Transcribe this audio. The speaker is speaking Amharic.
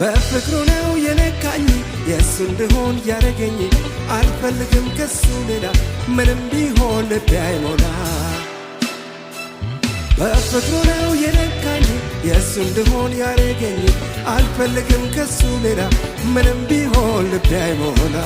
በፍቅሩ ነው የነካኝ የሱ እንደሆን ያረገኝ አልፈልግም ከሱ ሌላ ምንም ቢሆን ልቤ አይሞላ በፍቅሩ ነው የነካኝ የሱ እንደሆን ያረገኝ አልፈልግም ከሱ ሌላ ምንም ቢሆን ልቤ አይሞላ